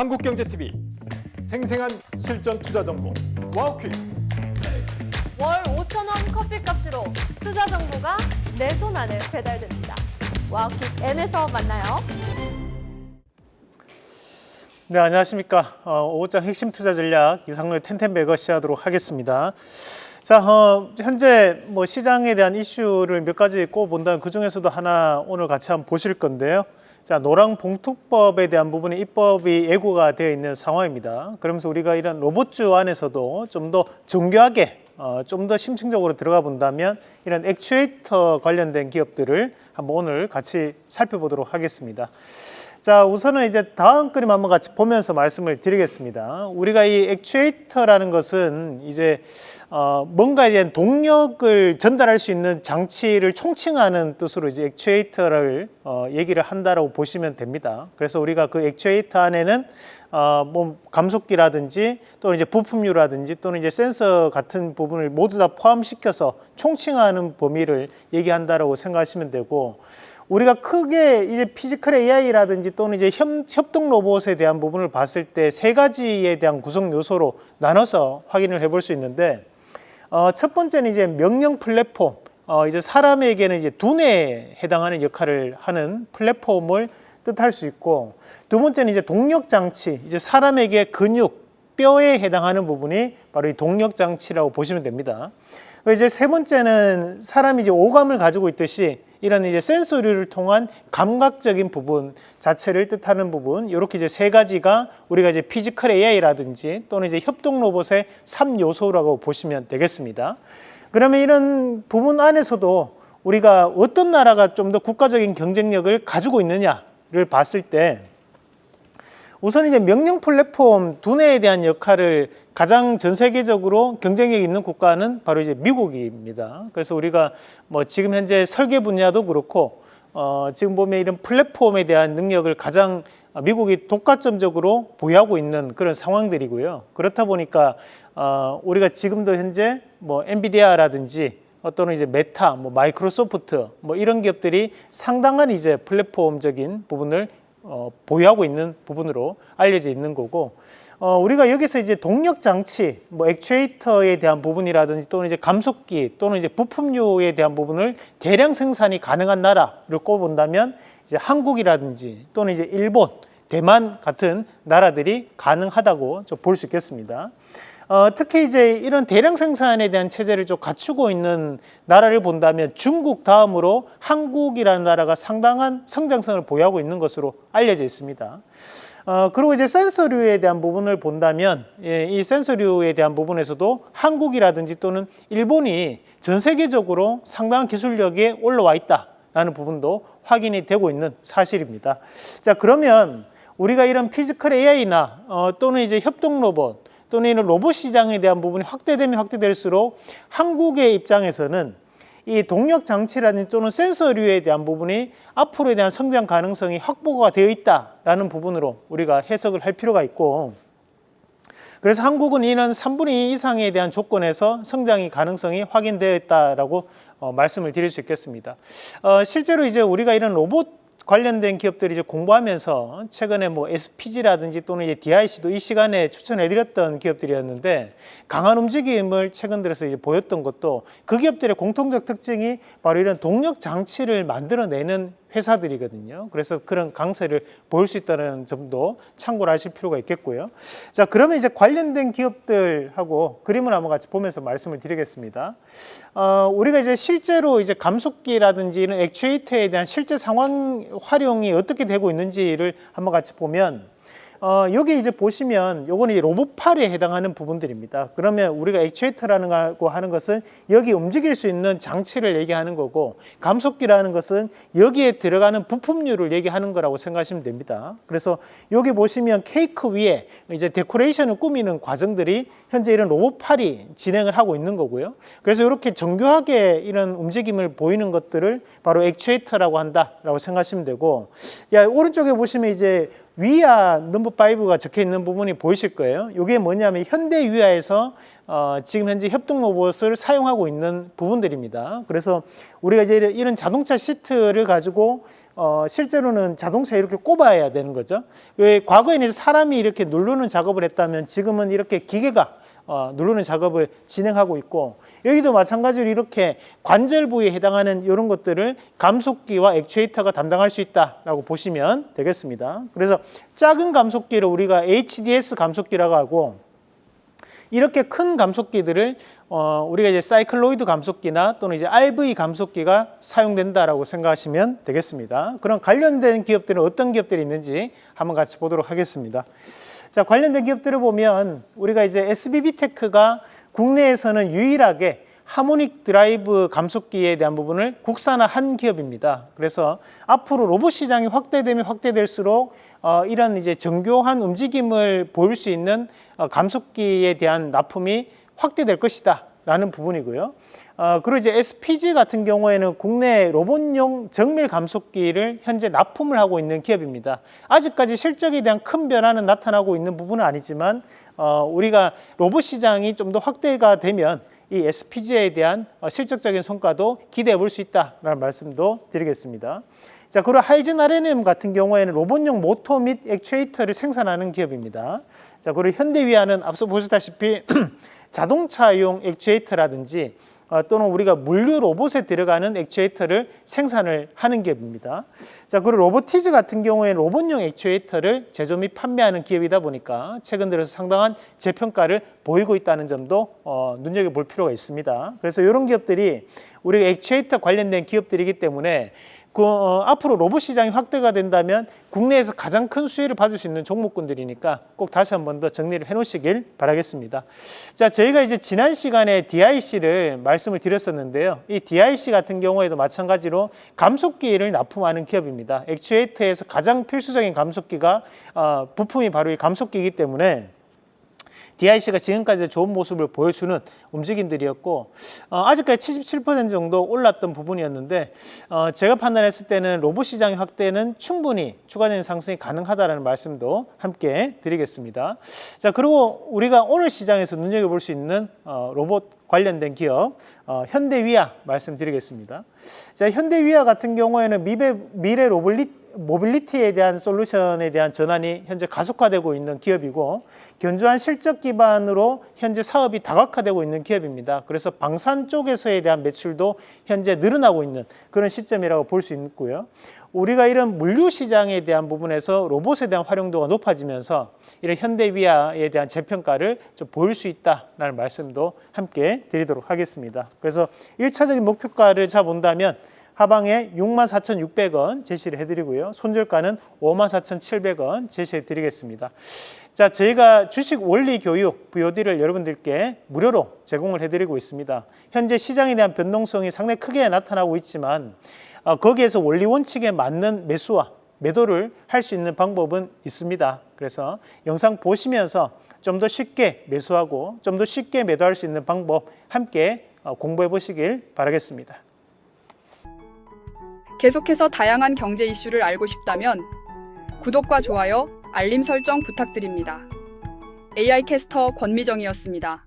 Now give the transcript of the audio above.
한국경제TV 생생한 실전 투자 정보 와우퀵. 월 5,000원 커피값으로 투자 정보가 내 손 안에 배달됩니다. 와우킥 N에서 만나요. 네, 안녕하십니까. 5장 핵심 투자 전략 이상로의 텐텐베거 시작하도록 하겠습니다. 자, 현재 시장에 대한 이슈를 몇 가지 꼽아본다면 그 중에서도 하나 오늘 같이 한번 보실 건데요. 자, 노랑봉투법에 대한 부분이 입법이 예고가 되어 있는 상황입니다. 그러면서 우리가 이런 로봇주 안에서도 좀 더 정교하게 좀 더 심층적으로 들어가 본다면 이런 액추에이터 관련된 기업들을 한번 오늘 같이 살펴보도록 하겠습니다. 자, 우선은 이제 다음 그림 한번 같이 보면서 말씀을 드리겠습니다. 우리가 이 액추에이터라는 것은 이제 뭔가에 대한 동력을 전달할 수 있는 장치를 총칭하는 뜻으로 이제 액추에이터를 얘기를 한다라고 보시면 됩니다. 그래서 우리가 그 액추에이터 안에는 감속기라든지 또는 이제 부품류라든지 또는 이제 센서 같은 부분을 모두 다 포함시켜서 총칭하는 범위를 얘기한다라고 생각하시면 되고, 우리가 크게 이제 피지컬 AI라든지 또는 이제 협동 로봇에 대한 부분을 봤을 때 세 가지에 대한 구성 요소로 나눠서 확인을 해볼 수 있는데, 첫 번째는 이제 명령 플랫폼, 이제 사람에게는 이제 두뇌에 해당하는 역할을 하는 플랫폼을 뜻할 수 있고, 두 번째는 이제 동력 장치, 이제 사람에게 근육, 뼈에 해당하는 부분이 바로 이 동력 장치라고 보시면 됩니다. 이제 세 번째는 사람이 이제 오감을 가지고 있듯이 이런 이제 센서류를 통한 감각적인 부분 자체를 뜻하는 부분, 이렇게 이제 세 가지가 우리가 이제 피지컬 AI라든지 또는 이제 협동 로봇의 3요소라고 보시면 되겠습니다. 그러면 이런 부분 안에서도 우리가 어떤 나라가 좀 더 국가적인 경쟁력을 가지고 있느냐를 봤을 때, 우선 이제 명령 플랫폼 두뇌에 대한 역할을 가장 전 세계적으로 경쟁력 있는 국가는 바로 이제 미국입니다. 그래서 우리가 지금 현재 설계 분야도 그렇고 지금 보면 이런 플랫폼에 대한 능력을 가장 미국이 독과점적으로 보유하고 있는 그런 상황들이고요. 그렇다 보니까 우리가 지금도 현재 엔비디아라든지 또는 이제 메타, 마이크로소프트 이런 기업들이 상당한 이제 플랫폼적인 부분을 보유하고 있는 부분으로 알려져 있는 거고, 우리가 여기서 이제 동력 장치, 액추에이터에 대한 부분이라든지 또는 이제 감속기 또는 이제 부품류에 대한 부분을 대량 생산이 가능한 나라를 꼽아본다면 이제 한국이라든지 또는 이제 일본, 대만 같은 나라들이 가능하다고 볼 수 있겠습니다. 특히 이제 이런 대량 생산에 대한 체제를 좀 갖추고 있는 나라를 본다면 중국 다음으로 한국이라는 나라가 상당한 성장성을 보유하고 있는 것으로 알려져 있습니다. 그리고 이제 센서류에 대한 부분을 본다면 이 센서류에 대한 부분에서도 한국이라든지 또는 일본이 전 세계적으로 상당한 기술력에 올라와 있다라는 부분도 확인이 되고 있는 사실입니다. 자, 그러면 우리가 이런 피지컬 AI나 또는 이제 협동 로봇 또는 이런 로봇 시장에 대한 부분이 확대되면 확대될수록 한국의 입장에서는 이 동력 장치라든지 또는 센서류에 대한 부분이 앞으로에 대한 성장 가능성이 확보가 되어 있다라는 부분으로 우리가 해석을 할 필요가 있고, 그래서 한국은 이런 3분의 2 이상에 대한 조건에서 성장의 가능성이 확인되어 있다라고 말씀을 드릴 수 있겠습니다. 실제로 이제 우리가 이런 로봇 관련된 기업들이 이제 공부하면서 최근에 SPG라든지 또는 이제 DIC도 이 시간에 추천해드렸던 기업들이었는데, 강한 움직임을 최근 들어서 이제 보였던 것도 그 기업들의 공통적 특징이 바로 이런 동력 장치를 만들어내는 회사들이거든요. 그래서 그런 강세를 보일 수 있다는 점도 참고를 하실 필요가 있겠고요. 자, 그러면 이제 관련된 기업들하고 그림을 한번 같이 보면서 말씀을 드리겠습니다. 우리가 이제 실제로 이제 감속기라든지 이런 액추에이터에 대한 실제 상황 활용이 어떻게 되고 있는지를 한번 같이 보면, 여기 이제 보시면 요거는 이제 로봇팔에 해당하는 부분들입니다. 그러면 우리가 액추에이터라는 거 하는 것은 여기 움직일 수 있는 장치를 얘기하는 거고, 감속기라는 것은 여기에 들어가는 부품류를 얘기하는 거라고 생각하시면 됩니다. 그래서 여기 보시면 케이크 위에 이제 데코레이션을 꾸미는 과정들이 현재 이런 로봇팔이 진행을 하고 있는 거고요. 그래서 이렇게 정교하게 이런 움직임을 보이는 것들을 바로 액추에이터라고 한다라고 생각하시면 되고, 오른쪽에 보시면 이제 위아 넘버 5가 적혀 있는 부분이 보이실 거예요. 이게 뭐냐면 현대 위아에서 지금 현재 협동 로봇을 사용하고 있는 부분들입니다. 그래서 우리가 이제 이런 자동차 시트를 가지고 실제로는 자동차에 이렇게 꼽아야 되는 거죠. 왜 과거에는 사람이 이렇게 누르는 작업을 했다면 지금은 이렇게 기계가 누르는 작업을 진행하고 있고, 여기도 마찬가지로 이렇게 관절 부위에 해당하는 이런 것들을 감속기와 액추에이터가 담당할 수 있다라고 보시면 되겠습니다. 그래서 작은 감속기를 우리가 HDS 감속기라고 하고, 이렇게 큰 감속기들을 우리가 이제 사이클로이드 감속기나 또는 이제 RV 감속기가 사용된다라고 생각하시면 되겠습니다. 그럼 관련된 기업들은 어떤 기업들이 있는지 한번 같이 보도록 하겠습니다. 자, 관련된 기업들을 보면 우리가 이제 SBB테크가 국내에서는 유일하게 하모닉 드라이브 감속기에 대한 부분을 국산화한 기업입니다. 그래서 앞으로 로봇 시장이 확대되면 확대될수록 이런 이제 정교한 움직임을 보일 수 있는 감속기에 대한 납품이 확대될 것이다 라는 부분이고요. 그리고 이제 SPG 같은 경우에는 국내 로봇용 정밀 감속기를 현재 납품을 하고 있는 기업입니다. 아직까지 실적에 대한 큰 변화는 나타나고 있는 부분은 아니지만 우리가 로봇 시장이 좀 더 확대가 되면 이 SPG에 대한 실적적인 성과도 기대해 볼 수 있다라는 말씀도 드리겠습니다. 자, 그리고 하이젠 R&M 같은 경우에는 로봇용 모터 및 액추에이터를 생산하는 기업입니다. 자, 그리고 현대위아는 앞서 보셨다시피 자동차용 액추에이터라든지 또는 우리가 물류 로봇에 들어가는 액추에이터를 생산을 하는 기업입니다. 자, 그리고 로보티즈 같은 경우에는 로봇용 액추에이터를 제조 및 판매하는 기업이다 보니까 최근 들어서 상당한 재평가를 보이고 있다는 점도 눈여겨볼 필요가 있습니다. 그래서 이런 기업들이 우리가 액추에이터 관련된 기업들이기 때문에 앞으로 로봇 시장이 확대가 된다면 국내에서 가장 큰 수혜를 받을 수 있는 종목군들이니까 꼭 다시 한 번 더 정리를 해 놓으시길 바라겠습니다. 자, 저희가 이제 지난 시간에 DIC를 말씀을 드렸었는데요. 이 DIC 같은 경우에도 마찬가지로 감속기를 납품하는 기업입니다. 액추에이터에서 가장 필수적인 감속기가 부품이 바로 이 감속기이기 때문에 DIC가 지금까지 좋은 모습을 보여주는 움직임들이었고, 아직까지 77% 정도 올랐던 부분이었는데 제가 판단했을 때는 로봇 시장의 확대는 충분히 추가적인 상승이 가능하다는 말씀도 함께 드리겠습니다. 자, 그리고 우리가 오늘 시장에서 눈여겨볼 수 있는 로봇 관련된 기업 현대위아 말씀드리겠습니다. 자, 현대위아 같은 경우에는 미래 모빌리티에 대한 솔루션에 대한 전환이 현재 가속화되고 있는 기업이고, 견조한 실적 기반으로 현재 사업이 다각화되고 있는 기업입니다. 그래서 방산 쪽에서에 대한 매출도 현재 늘어나고 있는 그런 시점이라고 볼 수 있고요. 우리가 이런 물류 시장에 대한 부분에서 로봇에 대한 활용도가 높아지면서 이런 현대위아에 대한 재평가를 좀 보일 수 있다라는 말씀도 함께 드리도록 하겠습니다. 그래서 1차적인 목표가를 잡아본다면 하방에 64,600원 제시를 해드리고요. 손절가는 54,700원 제시해 드리겠습니다. 자, 저희가 주식 원리 교육 VOD를 여러분들께 무료로 제공을 해드리고 있습니다. 현재 시장에 대한 변동성이 상당히 크게 나타나고 있지만 거기에서 원리 원칙에 맞는 매수와 매도를 할 수 있는 방법은 있습니다. 그래서 영상 보시면서 좀 더 쉽게 매수하고 좀 더 쉽게 매도할 수 있는 방법 함께 공부해 보시길 바라겠습니다. 계속해서 다양한 경제 이슈를 알고 싶다면 구독과 좋아요, 알림 설정 부탁드립니다. AI 캐스터 권미정이었습니다.